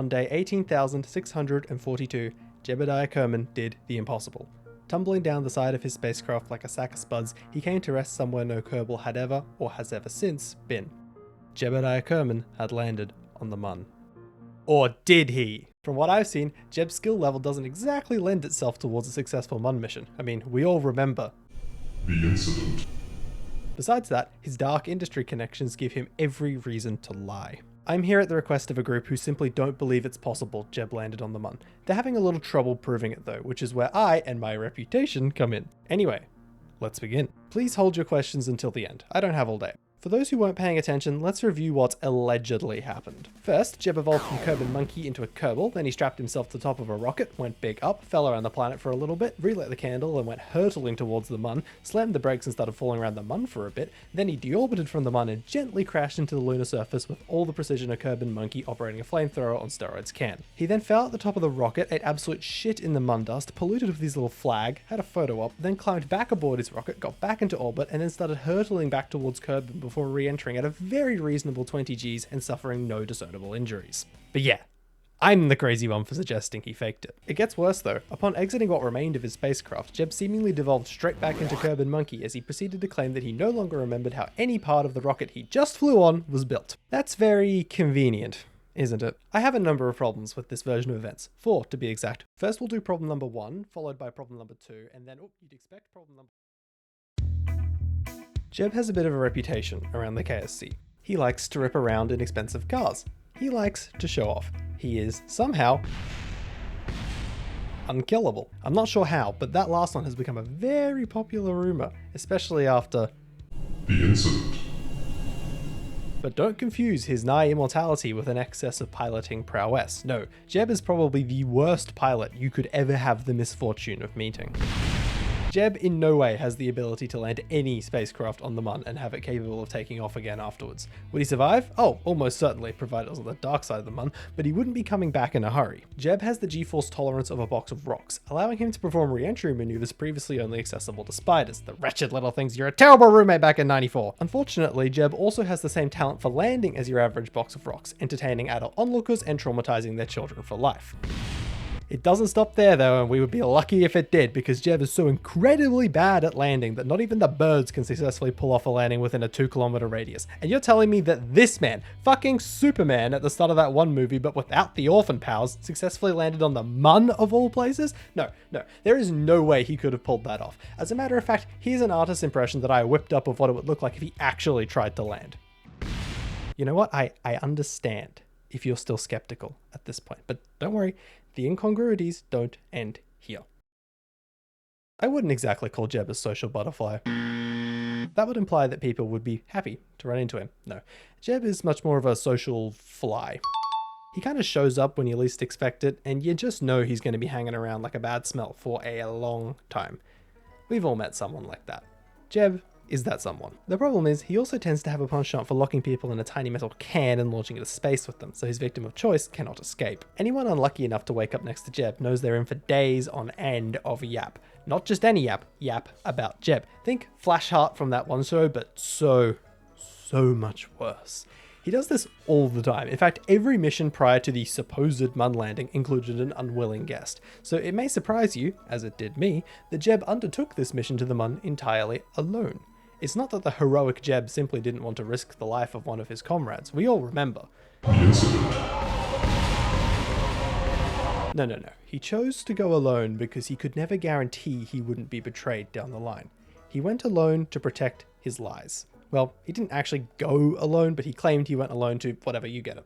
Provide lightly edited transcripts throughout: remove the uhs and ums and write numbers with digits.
On day 18,642, Jebediah Kerman did the impossible. Tumbling down the side of his spacecraft like a sack of spuds, he came to rest somewhere no Kerbal had ever, or has ever since, been. Jebediah Kerman had landed on the Mun. Or did he? From what I've seen, Jeb's skill level doesn't exactly lend itself towards a successful Mun mission. I mean, we all remember the incident. Besides that, his dark industry connections give him every reason to lie. I'm here at the request of a group who simply don't believe it's possible Jeb landed on the Mun. They're having a little trouble proving it though, which is where I and my reputation come in. Anyway, let's begin. Please hold your questions until the end. I don't have all day. For those who weren't paying attention, let's review what allegedly happened. First, Jeb evolved from Kerbin Monkey into a Kerbal, then he strapped himself to the top of a rocket, went big up, fell around the planet for a little bit, relit the candle and went hurtling towards the Mun, slammed the brakes and started falling around the Mun for a bit, then he deorbited from the Mun and gently crashed into the lunar surface with all the precision a Kerbin Monkey operating a flamethrower on steroids can. He then fell at the top of the rocket, ate absolute shit in the Mun dust, polluted with his little flag, had a photo op, then climbed back aboard his rocket, got back into orbit, and then started hurtling back towards Kerbin before re-entering at a very reasonable 20 Gs and suffering no discernible injuries. But yeah, I'm the crazy one for suggesting he faked it. It gets worse though. Upon exiting what remained of his spacecraft, Jeb seemingly devolved straight back into Kerbin Monkey as he proceeded to claim that he no longer remembered how any part of the rocket he just flew on was built. That's very convenient, isn't it? I have a number of problems with this version of events. 4 to be exact. First we'll do problem number 1, followed by problem number 2, and then, you'd expect problem number... Jeb has a bit of a reputation around the KSC. He likes to rip around in expensive cars. He likes to show off. He is, somehow, unkillable. I'm not sure how, but that last one has become a very popular rumor, especially after the incident. But don't confuse his nigh immortality with an excess of piloting prowess. No, Jeb is probably the worst pilot you could ever have the misfortune of meeting. Jeb in no way has the ability to land any spacecraft on the Mun and have it capable of taking off again afterwards. Would he survive? Oh, almost certainly, provided it was on the dark side of the Mun, but he wouldn't be coming back in a hurry. Jeb has the G-force tolerance of a box of rocks, allowing him to perform re-entry maneuvers previously only accessible to spiders. The wretched little things, you're a terrible roommate back in 94. Unfortunately, Jeb also has the same talent for landing as your average box of rocks, entertaining adult onlookers and traumatizing their children for life. It doesn't stop there though, and we would be lucky if it did, because Jeb is so incredibly bad at landing that not even the birds can successfully pull off a landing within a 2-kilometer radius. And you're telling me that this man, fucking Superman at the start of that one movie, but without the orphan powers, successfully landed on the Mun of all places? No, there is no way he could have pulled that off. As a matter of fact, here's an artist's impression that I whipped up of what it would look like if he actually tried to land. You know what? I understand if you're still skeptical at this point, but don't worry. The incongruities don't end here. I wouldn't exactly call Jeb a social butterfly. That would imply that people would be happy to run into him. No, Jeb is much more of a social fly. He kind of shows up when you least expect it, and you just know he's going to be hanging around like a bad smell for a long time. We've all met someone like that. Jeb is that someone. The problem is, he also tends to have a penchant for locking people in a tiny metal can and launching into space with them, so his victim of choice cannot escape. Anyone unlucky enough to wake up next to Jeb knows they're in for days on end of yap. Not just any yap, yap about Jeb. Think Flashheart from that one show, but so much worse. He does this all the time. In fact, every mission prior to the supposed Mun landing included an unwilling guest. So it may surprise you, as it did me, that Jeb undertook this mission to the Mun entirely alone. It's not that the heroic Jeb simply didn't want to risk the life of one of his comrades. We all remember. The incident. No. He chose to go alone because he could never guarantee he wouldn't be betrayed down the line. He went alone to protect his lies. Well, he didn't actually go alone, but he claimed he went alone to whatever, you get it.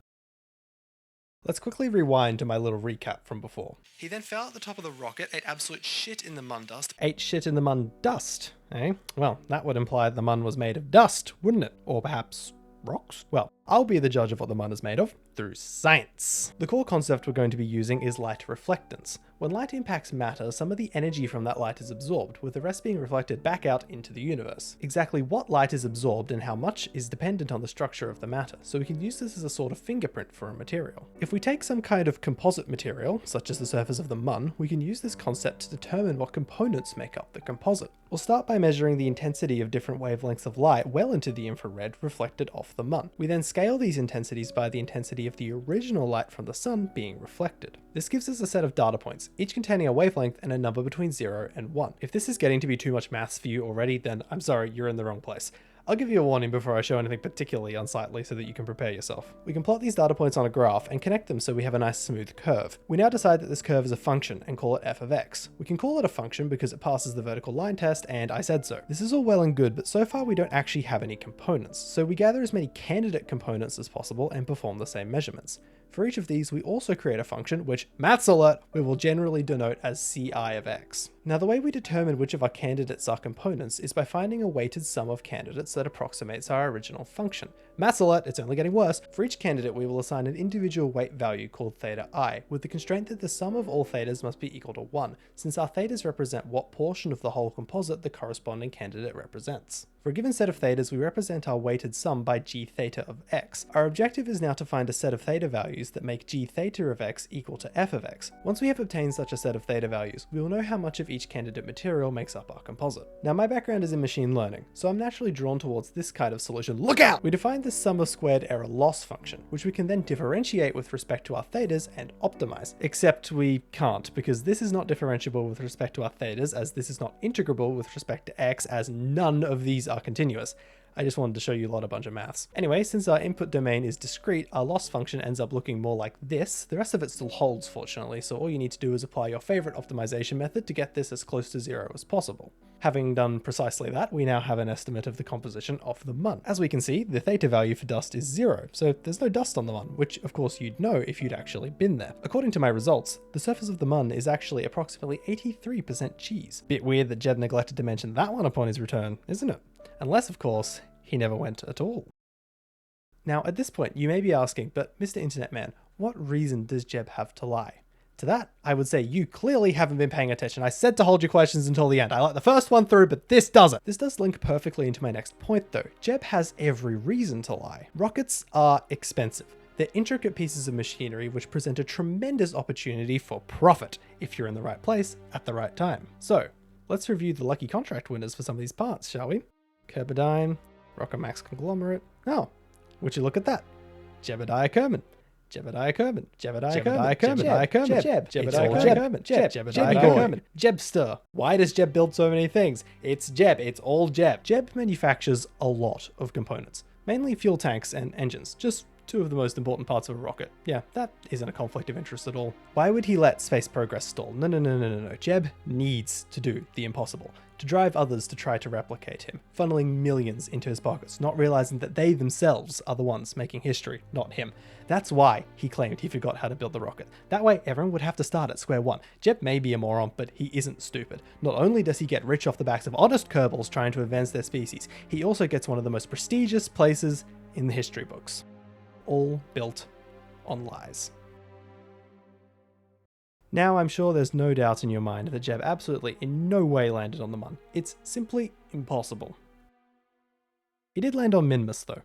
Let's quickly rewind to my little recap from before. He then fell at the top of the rocket, ate absolute shit in the Mun dust. Ate shit in the Mun dust, eh? Well, that would imply the Mun was made of dust, wouldn't it? Or perhaps rocks? Well, I'll be the judge of what the Mun is made of through science. The core concept we're going to be using is light reflectance. When light impacts matter, some of the energy from that light is absorbed, with the rest being reflected back out into the universe. Exactly what light is absorbed and how much is dependent on the structure of the matter, so we can use this as a sort of fingerprint for a material. If we take some kind of composite material, such as the surface of the Mun, we can use this concept to determine what components make up the composite. We'll start by measuring the intensity of different wavelengths of light well into the infrared reflected off the Mun. We then scale these intensities by the intensity of the original light from the sun being reflected. This gives us a set of data points, each containing a wavelength and a number between 0 and 1. If this is getting to be too much maths for you already, then I'm sorry, you're in the wrong place. I'll give you a warning before I show anything particularly unsightly so that you can prepare yourself. We can plot these data points on a graph and connect them so we have a nice smooth curve. We now decide that this curve is a function and call it f of x. We can call it a function because it passes the vertical line test and I said so. This is all well and good, but so far we don't actually have any components, so we gather as many candidate components as possible and perform the same measurements. For each of these, we also create a function which, maths alert, we will generally denote as ci of x. Now the way we determine which of our candidates are components is by finding a weighted sum of candidates that approximates our original function. Maths alert, it's only getting worse. For each candidate, we will assign an individual weight value called theta I, with the constraint that the sum of all thetas must be equal to 1, since our thetas represent what portion of the whole composite the corresponding candidate represents. For a given set of thetas, we represent our weighted sum by g theta of x. Our objective is now to find a set of theta values that make g theta of x equal to f of x. Once we have obtained such a set of theta values, we will know how much of each candidate material makes up our composite. Now my background is in machine learning, so I'm naturally drawn towards this kind of solution. Look out! We define this sum of squared error loss function, which we can then differentiate with respect to our thetas and optimize. Except we can't, because this is not differentiable with respect to our thetas, as this is not integrable with respect to x, as none of these are continuous. I just wanted to show you a bunch of maths. Anyway, since our input domain is discrete, our loss function ends up looking more like this. The rest of it still holds, fortunately, so all you need to do is apply your favorite optimization method to get this as close to 0 as possible. Having done precisely that, we now have an estimate of the composition of the Mun. As we can see, the theta value for dust is 0, so there's no dust on the Mun, which of course you'd know if you'd actually been there. According to my results, the surface of the Mun is actually approximately 83% cheese. Bit weird that Jeb neglected to mention that one upon his return, isn't it? Unless, of course, he never went at all. Now, at this point, you may be asking, but Mr. Internet Man, what reason does Jeb have to lie? To that, I would say you clearly haven't been paying attention. I said to hold your questions until the end. I let the first one through, but this doesn't. This does link perfectly into my next point, though. Jeb has every reason to lie. Rockets are expensive. They're intricate pieces of machinery which present a tremendous opportunity for profit if you're in the right place at the right time. So, let's review the lucky contract winners for some of these parts, shall we? Kerbedyne, Rocket Max Conglomerate. Oh, would you look at that? Jebediah Kerman. Jebediah Kerman. Jebediah Kerman. Jebediah Kerman. Jebediah Kerman. Jebediah Kerman. Jebster. Why does Jeb build so many things? It's Jeb. It's all Jeb. Jeb manufactures a lot of components, mainly fuel tanks and engines, just two of the most important parts of a rocket. Yeah, that isn't a conflict of interest at all. Why would he let space progress stall? No. Jeb needs to do the impossible, to drive others to try to replicate him, funneling millions into his pockets, not realizing that they themselves are the ones making history, not him. That's why he claimed he forgot how to build the rocket. That way everyone would have to start at square one. Jeb may be a moron, but he isn't stupid. Not only does he get rich off the backs of honest Kerbals trying to advance their species, he also gets one of the most prestigious places in the history books. All built on lies. Now I'm sure there's no doubt in your mind that Jeb absolutely in no way landed on the Mun. It's simply impossible. He did land on Minmus though.